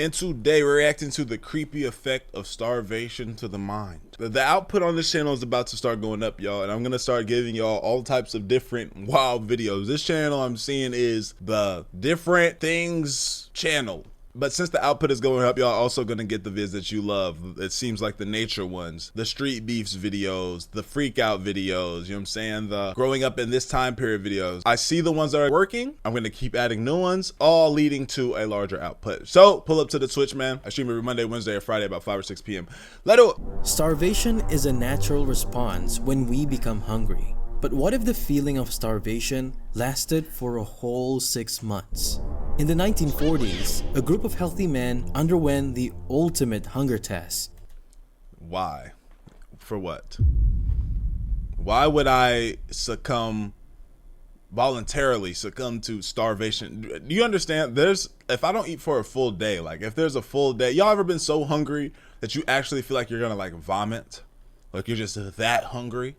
And today we're reacting to the creepy effect of starvation to the mind. The output on this channel is about to start going up, y'all, and I'm gonna start giving y'all all types of different wild videos. This channel I'm seeing is the different things channel. But since the output is going up, y'all also gonna get the vids that you love. It seems like the nature ones, the street beefs videos, the freak out videos, you know what I'm saying? The growing up in this time period videos. I see the ones that are working. I'm gonna keep adding new ones, all leading to a larger output. So pull up to the Twitch, man. I stream every Monday, Wednesday, or Friday about 5 or 6 p.m. Let it. Starvation is a natural response when we become hungry. But what if the feeling of starvation lasted for a whole 6 months? In the 1940s, a group of healthy men underwent the ultimate hunger test. Why? For what? Why would I voluntarily succumb to starvation? Do you understand? If I don't eat for a full day, like if there's a full day, y'all ever been so hungry that you actually feel like you're gonna like vomit? Like you're just that hungry?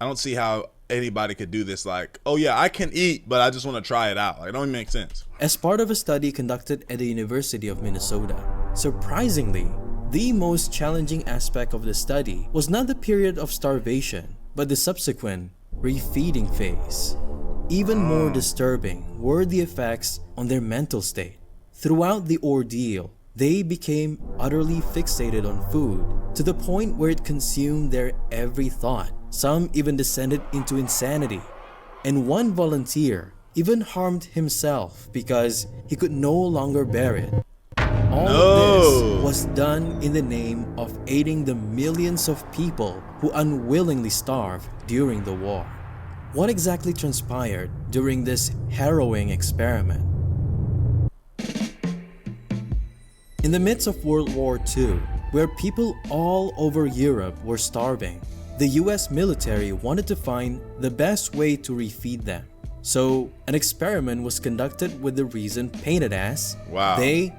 I don't see how anybody could do this. Like, oh yeah, I can eat, but I just want to try it out. Like, it don't even make sense. As part of a study conducted at the University of Minnesota, surprisingly, the most challenging aspect of the study was not the period of starvation, but the subsequent refeeding phase. Even more disturbing were the effects on their mental state. Throughout the ordeal, they became utterly fixated on food to the point where it consumed their every thought. Some even descended into insanity, and one volunteer even harmed himself because he could no longer bear it. All of this was done in the name of aiding the millions of people who unwillingly starved during the war. What exactly transpired during this harrowing experiment? In the midst of World War II, where people all over Europe were starving, the US military wanted to find the best way to refeed them. So an experiment was conducted with the reason painted as they,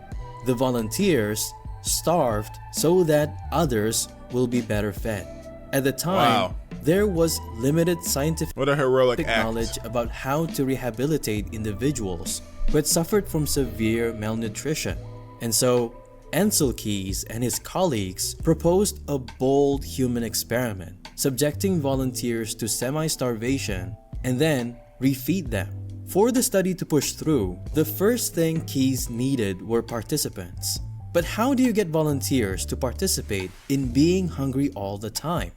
the volunteers, starved so that others will be better fed. At the time, there was limited scientific knowledge about how to rehabilitate individuals who had suffered from severe malnutrition. And so Ansel Keys and his colleagues proposed a bold human experiment, subjecting volunteers to semi-starvation and then refeed them. For the study to push through, the first thing Keys needed were participants. But how do you get volunteers to participate in being hungry all the time?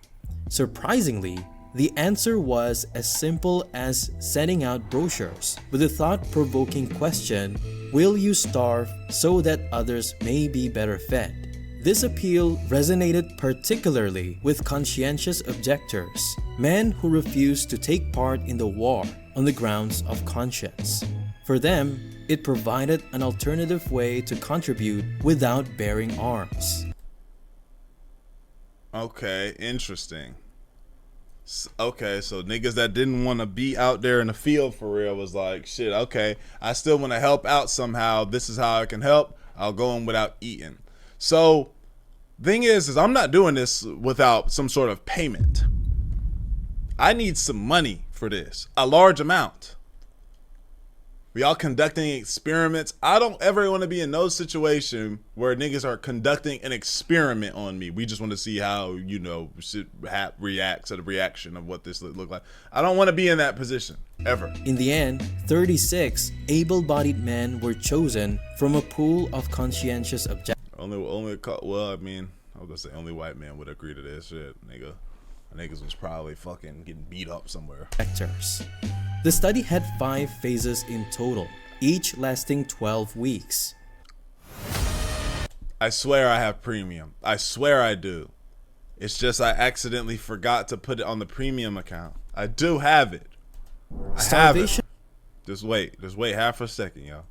Surprisingly, the answer was as simple as sending out brochures with the thought-provoking question, "Will you starve so that others may be better fed?" This appeal resonated particularly with conscientious objectors, men who refused to take part in the war on the grounds of conscience. For them, it provided an alternative way to contribute without bearing arms. Okay, interesting. Okay, so niggas that didn't want to be out there in the field for real was like, shit, okay, I still want to help out somehow. This is how I can help. I'll go in without eating. So thing is I'm not doing this without some sort of payment. I need some money for this, a large amount. We all conducting experiments. I don't ever want to be in no situation where niggas are conducting an experiment on me. We just want to see how, you know, shit reacts to the reaction of what this look like. I don't want to be in that position, ever. In the end, 36 able-bodied men were chosen from a pool of conscientious objectors. Well, I mean, I was gonna say only white man would agree to this shit, nigga. Niggas was probably fucking getting beat up somewhere. The study had 5 phases in total, each lasting 12 weeks. I swear I have premium. I swear I do. It's just I accidentally forgot to put it on the premium account. I do have it. I have it. Just wait half a second, y'all.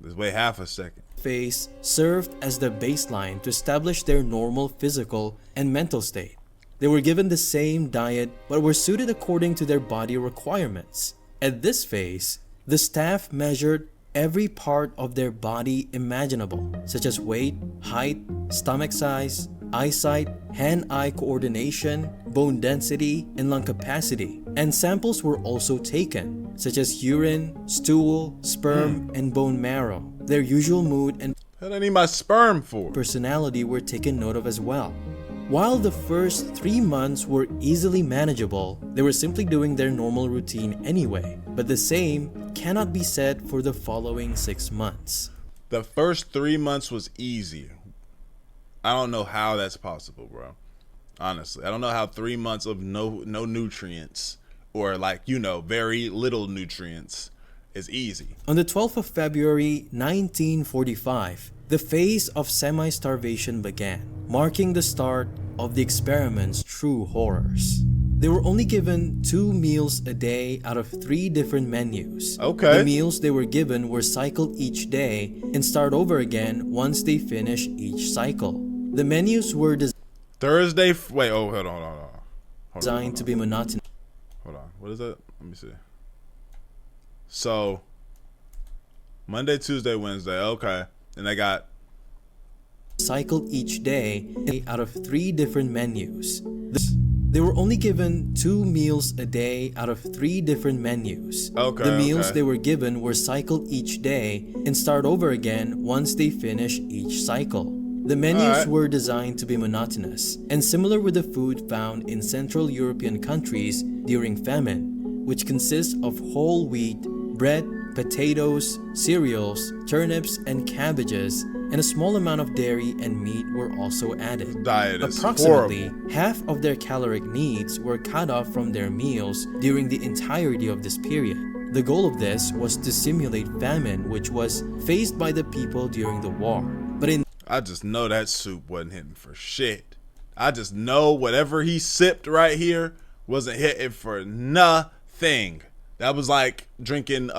Just wait half a second. Phase served as the baseline to establish their normal physical and mental state. They were given the same diet but were suited according to their body requirements. At this phase, the staff measured every part of their body imaginable, such as weight, height, stomach size, eyesight, hand-eye coordination, bone density, and lung capacity. And samples were also taken, such as urine, stool, sperm, and bone marrow. Their usual mood and What I need my sperm for? personality were taken note of as well. While the first 3 months were easily manageable, they were simply doing their normal routine anyway. But the same cannot be said for the following 6 months. The first 3 months was easy. I don't know how that's possible, bro. Honestly, I don't know how 3 months of no nutrients, or like, very little nutrients, is easy. On the 12th of February 1945, the phase of semi-starvation began, marking the start of the experiment's true horrors. They were only given 2 meals a day out of 3 different menus. Okay. The meals they were given were cycled each day and start over again once they finish each cycle. The menus were Thursday. Wait. Oh, hold on. Designed to be monotonous. Hold on. What is that? Let me see. So, Monday, Tuesday, Wednesday. Okay. And I got Cycled each day out of 3 different menus. They were only given 2 meals a day out of 3 different menus. Okay. The meals they were given were cycled each day and start over again once they finish each cycle. The menus were designed to be monotonous and similar with the food found in Central European countries during famine, which consists of whole wheat, bread, potatoes, cereals, turnips, and cabbages, and a small amount of dairy and meat were also added. Diet is Approximately horrible. half of their caloric needs were cut off from their meals during the entirety of this period. The goal of this was to simulate famine, which was faced by the people during the war. But in I just know that soup wasn't hitting for shit. I just know whatever he sipped right here wasn't hitting for nothing. That was like drinking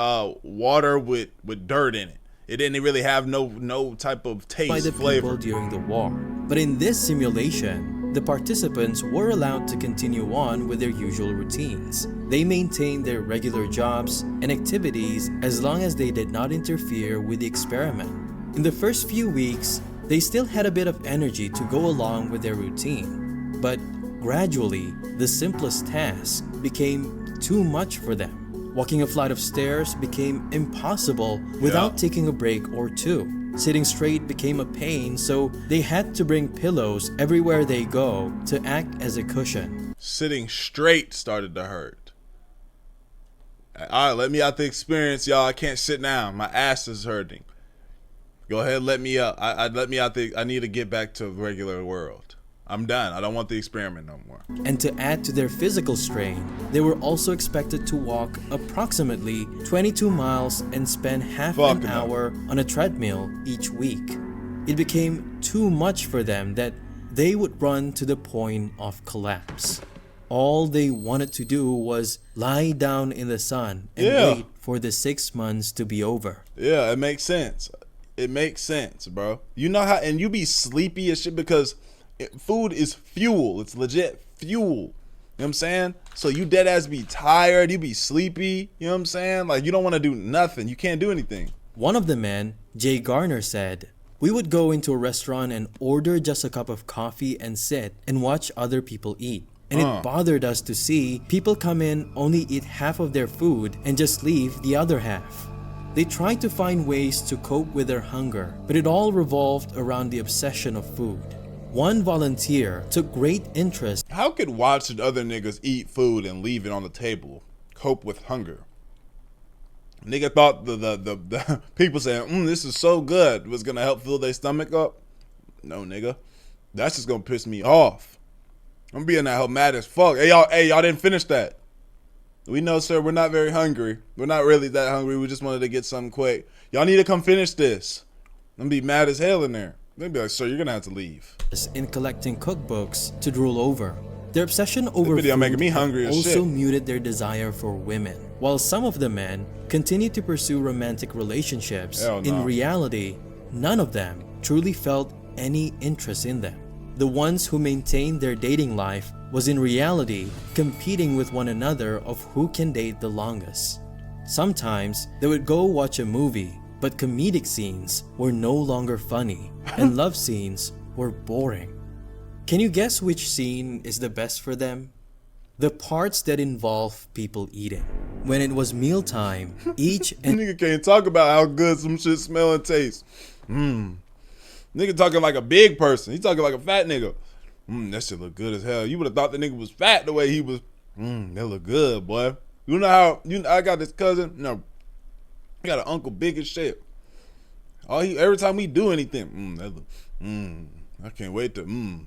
water with dirt in it. It didn't really have no type of taste, by the flavor. people during the war. But in this simulation, the participants were allowed to continue on with their usual routines. They maintained their regular jobs and activities as long as they did not interfere with the experiment. In the first few weeks, they still had a bit of energy to go along with their routine. But gradually, the simplest task became too much for them. Walking a flight of stairs became impossible without taking a break or two. Sitting straight became a pain, so they had to bring pillows everywhere they go to act as a cushion. Sitting straight started to hurt. All right, let me out the experience, y'all. I can't sit down. My ass is hurting. Go ahead, let me up. Let me out the. I need to get back to the regular world. I'm done. I don't want the experiment no more. And to add to their physical strain, they were also expected to walk approximately 22 miles and spend half an hour on a treadmill each week. It became too much for them that they would run to the point of collapse. All they wanted to do was lie down in the sun and wait for the 6 months to be over. Yeah, it makes sense. It makes sense, bro. You know how, and you be sleepy as shit because food is fuel. It's legit fuel. You know what I'm saying? So you dead ass be tired. You be sleepy. You know what I'm saying? Like, you don't want to do nothing. You can't do anything. One of the men, Jay Garner, said, "We would go into a restaurant and order just a cup of coffee and sit and watch other people eat. And it bothered us to see people come in, only eat half of their food and just leave the other half." They tried to find ways to cope with their hunger, but it all revolved around the obsession of food. One volunteer took great interest. How could watching other niggas eat food and leave it on the table cope with hunger? Nigga thought the people saying, this is so good, was gonna help fill their stomach up? No, nigga. That's just gonna piss me off. I'm being that hell mad as fuck. Hey, y'all didn't finish that. We know, sir, we're not very hungry. We're not really that hungry. We just wanted to get something quick. Y'all need to come finish this. I'm gonna be mad as hell in there. They'll be like, sir, you're gonna have to leave. In collecting cookbooks to drool over. Their obsession over video food making me hungry as also shit. muted their desire for women. While some of the men continued to pursue romantic relationships, Hell no. in reality, none of them truly felt any interest in them. The ones who maintained their dating life was in reality competing with one another of who can date the longest. Sometimes they would go watch a movie, but comedic scenes were no longer funny and love scenes were boring. Can you guess which scene is the best for them? the parts that involve people eating. When it was mealtime, each and Nigga can't talk about how good some shit smell and taste. Nigga talking like a big person. He talking like a fat nigga. That shit look good as hell. You would have thought the nigga was fat the way he was. That look good, boy. You know how I got this cousin. No, I got an uncle big as shit. Every time we do anything, that look. I can't wait to.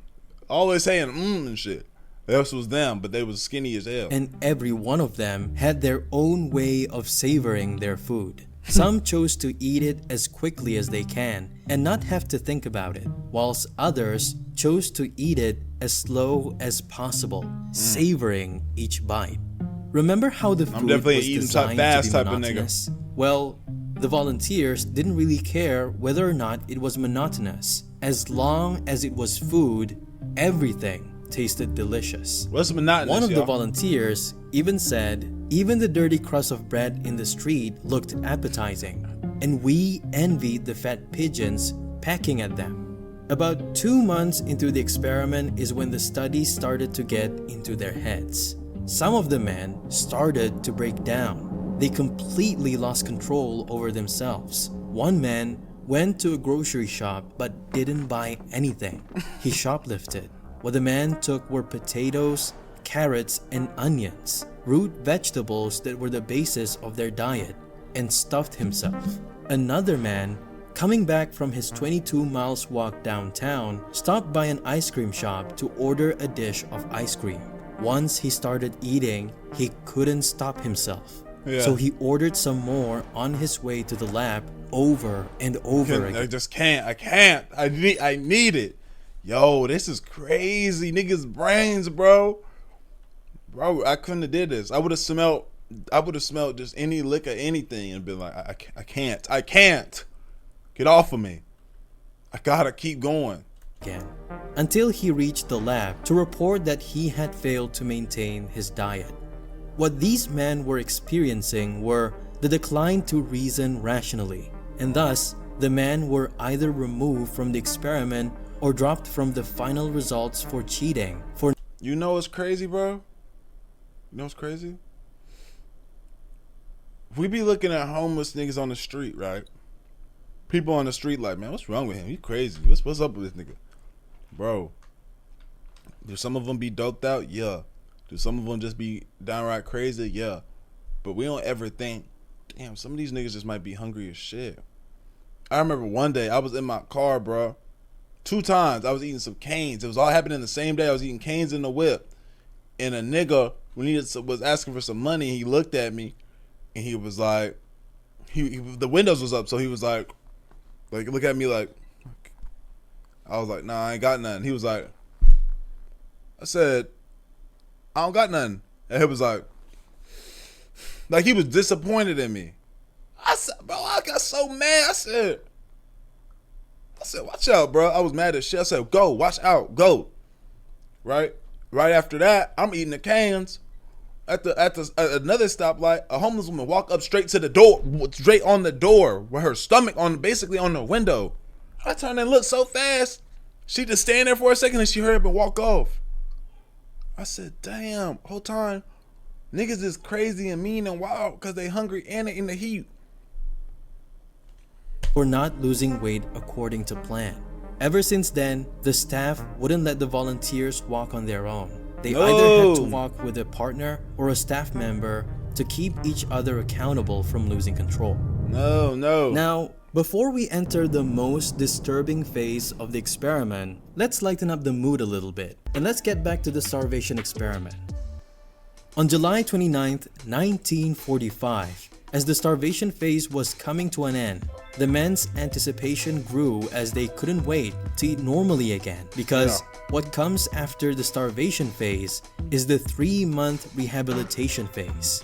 Always saying and shit. This was them, but they was skinny as hell. and every one of them had their own way of savoring their food. Some chose to eat it as quickly as they can and not have to think about it, whilst others chose to eat it as slow as possible, savoring each bite. Remember how the food definitely was eating designed fast to be type of nigga. monotonous? Well, the volunteers didn't really care whether or not it was monotonous. As long as it was food, everything tasted delicious. What's monotonous, One of the y'all? volunteers even said, even the dirty crust of bread in the street looked appetizing, and we envied the fat pigeons pecking at them. About 2 months into the experiment is when the study started to get into their heads. Some of the men started to break down. They completely lost control over themselves. One man went to a grocery shop but didn't buy anything. He shoplifted. What the man took were potatoes, carrots, and onions, root vegetables that were the basis of their diet, and stuffed himself. Another man, coming back from his 22 miles walk downtown, stopped by an ice cream shop to order a dish of ice cream. Once he started eating, he couldn't stop himself. Yeah. So he ordered some more on his way to the lab over and over again. I just can't. I can't. I need it. Yo, this is crazy. Niggas' brains, bro. Bro, I couldn't have did this. I would have smelled just any liquor, anything, and been like, I can't. Get off of me. I gotta keep going. Again, until he reached the lab to report that he had failed to maintain his diet. What these men were experiencing were the decline to reason rationally, and thus the men were either removed from the experiment or dropped from the final results for cheating. You know what's crazy, bro? You know what's crazy? We be looking at homeless niggas on the street, right? People on the street like, man, what's wrong with him? He crazy. What's up with this nigga? Bro, do some of them be doped out? Yeah. Do some of them just be downright crazy? Yeah. But we don't ever think, damn, some of these niggas just might be hungry as shit. I remember one day I was in my car, bro. 2 times I was eating some canes. It was all happening the same day. I was eating canes in the whip. And a nigga, when he was asking for some money, he looked at me and he was like, the windows was up, so he was like look at me like, I was like, nah, I ain't got nothing. He was like, I said, I don't got nothing. And he was like he was disappointed in me. I said, bro, I got so mad. I said, watch out, bro. I was mad as shit. I said, go, watch out, go. Right after that, I'm eating the cans. At another stoplight, a homeless woman walked up straight to the door, straight on the door, with her stomach basically on the window. I turned and looked so fast. She just stand there for a second and she hurried up and walk off. I said, damn, whole time, niggas is crazy and mean and wild because they hungry and they in the heat. For not losing weight according to plan. Ever since then, the staff wouldn't let the volunteers walk on their own. They either had to walk with a partner or a staff member to keep each other accountable from losing control. No. Now, before we enter the most disturbing phase of the experiment, let's lighten up the mood a little bit, and let's get back to the starvation experiment. On July 29th, 1945, as the starvation phase was coming to an end, the men's anticipation grew as they couldn't wait to eat normally again, because what comes after the starvation phase is the 3-month rehabilitation phase.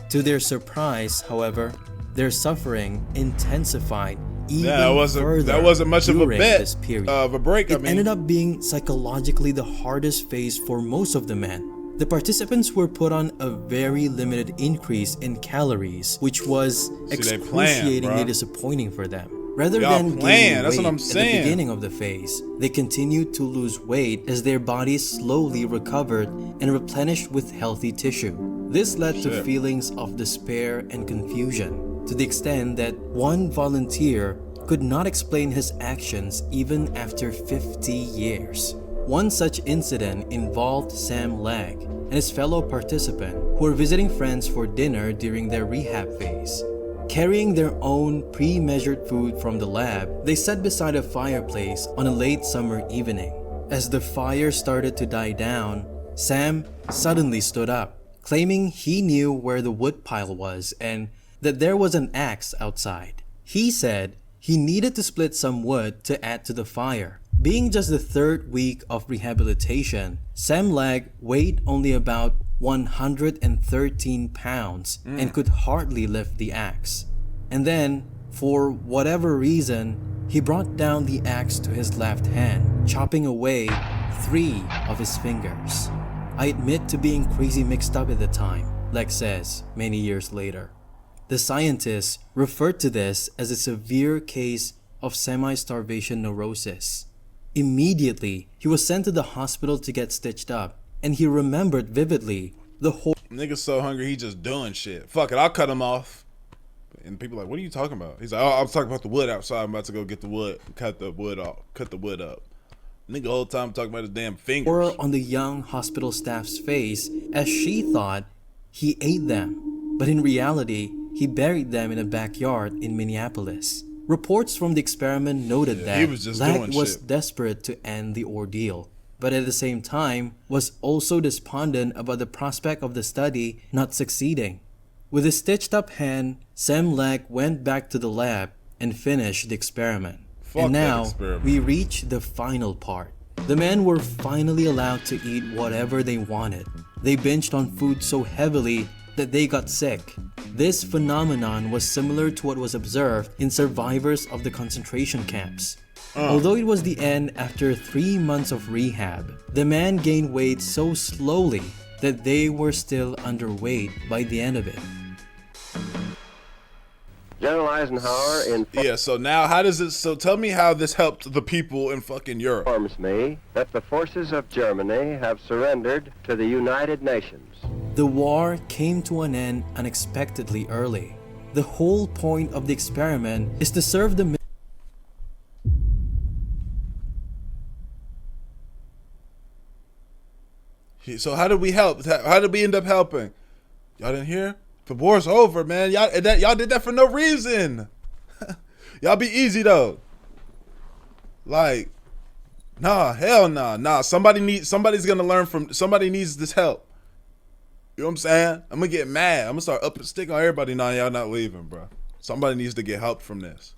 To their surprise, however, their suffering intensified even further. That wasn't much of a during bit this period. of a break. It ended up being psychologically the hardest phase for most of the men. The participants were put on a very limited increase in calories, which was excruciatingly disappointing for them. Rather Y'all than playing. gaining That's weight what I'm at the saying. beginning of the phase, they continued to lose weight as their bodies slowly recovered and replenished with healthy tissue. This led to Shit. feelings of despair and confusion, to the extent that one volunteer could not explain his actions even after 50 years. One such incident involved Sam Legg and his fellow participant who were visiting friends for dinner during their rehab phase. Carrying their own pre-measured food from the lab, they sat beside a fireplace on a late summer evening. As the fire started to die down, Sam suddenly stood up, claiming he knew where the wood pile was and that there was an axe outside. He said he needed to split some wood to add to the fire. Being just the third week of rehabilitation, Sam Legg weighed only about 113 pounds and could hardly lift the axe. And then, for whatever reason, he brought down the axe to his left hand, chopping away 3 of his fingers. I admit to being crazy mixed up at the time, Legg says many years later. The scientists referred to this as a severe case of semi-starvation neurosis. Immediately, he was sent to the hospital to get stitched up, and he remembered vividly the whole Nigga's so hungry, he just doing shit. Fuck it, I'll cut him off. And people like, what are you talking about? He's like, oh, I'm talking about the wood outside. I'm about to go get the wood, cut the wood off, cut the wood up. Nigga the whole time talking about his damn fingers. horror on the young hospital staff's face as she thought he ate them, but in reality, he buried them in a backyard in Minneapolis. Reports from the experiment noted he that was just Legg doing was shit. desperate to end the ordeal, but at the same time was also despondent about the prospect of the study not succeeding. With his stitched up hand, Sam Legg went back to the lab and finished the experiment. Fuck And that now, experiment. we reach the final part. The men were finally allowed to eat whatever they wanted. They binged on food so heavily that they got sick. This phenomenon was similar to what was observed in survivors of the concentration camps. Although it was the end after 3 months of rehab, the men gained weight so slowly that they were still underweight by the end of it. General Eisenhower Yeah, so now how does it, so tell me how this helped the people in fucking Europe. informs me that the forces of Germany have surrendered to the United Nations. The war came to an end unexpectedly early. The whole point of the experiment is to serve the So how did we help? How did we end up helping? Y'all didn't hear? The war's over, man. Y'all did that for no reason. Y'all be easy though. Like, nah, hell nah. Somebody's gonna learn from, somebody needs this help. You know what I'm saying? I'm gonna get mad. I'm gonna start up and stick on everybody now. Y'all not leaving, bro. Somebody needs to get help from this.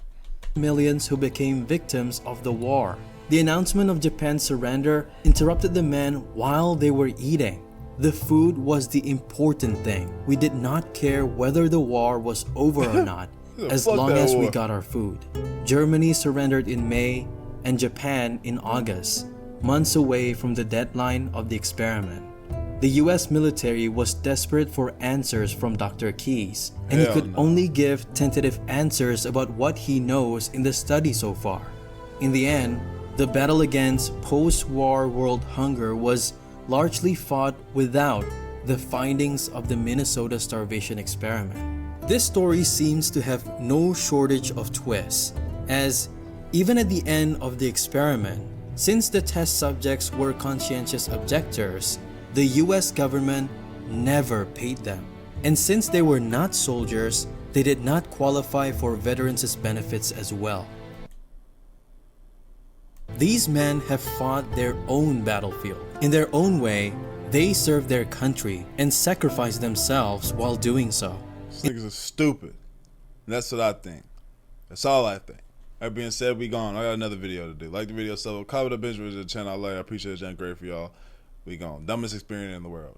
millions who became victims of the war. The announcement of Japan's surrender interrupted the men while they were eating. The food was the important thing. We did not care whether the war was over or not, as Fuck long that as we war. got our food. Germany surrendered in May and Japan in August, months away from the deadline of the experiment. The US military was desperate for answers from Dr. Keyes, and he Hell could no. only give tentative answers about what he knows in the study so far. In the end, the battle against post-war world hunger was largely fought without the findings of the Minnesota starvation experiment. This story seems to have no shortage of twists, as even at the end of the experiment, since the test subjects were conscientious objectors, the US government never paid them. And since they were not soldiers, they did not qualify for veterans' benefits as well. These men have fought their own battlefield. In their own way, they served their country and sacrificed themselves while doing so. These niggas are stupid. And that's what I think. That's all I think. That being said, we gone. I got another video to do. Like the video, so comment, binge, the channel. I appreciate it. Great for y'all. We gone. Dumbest experience in the world.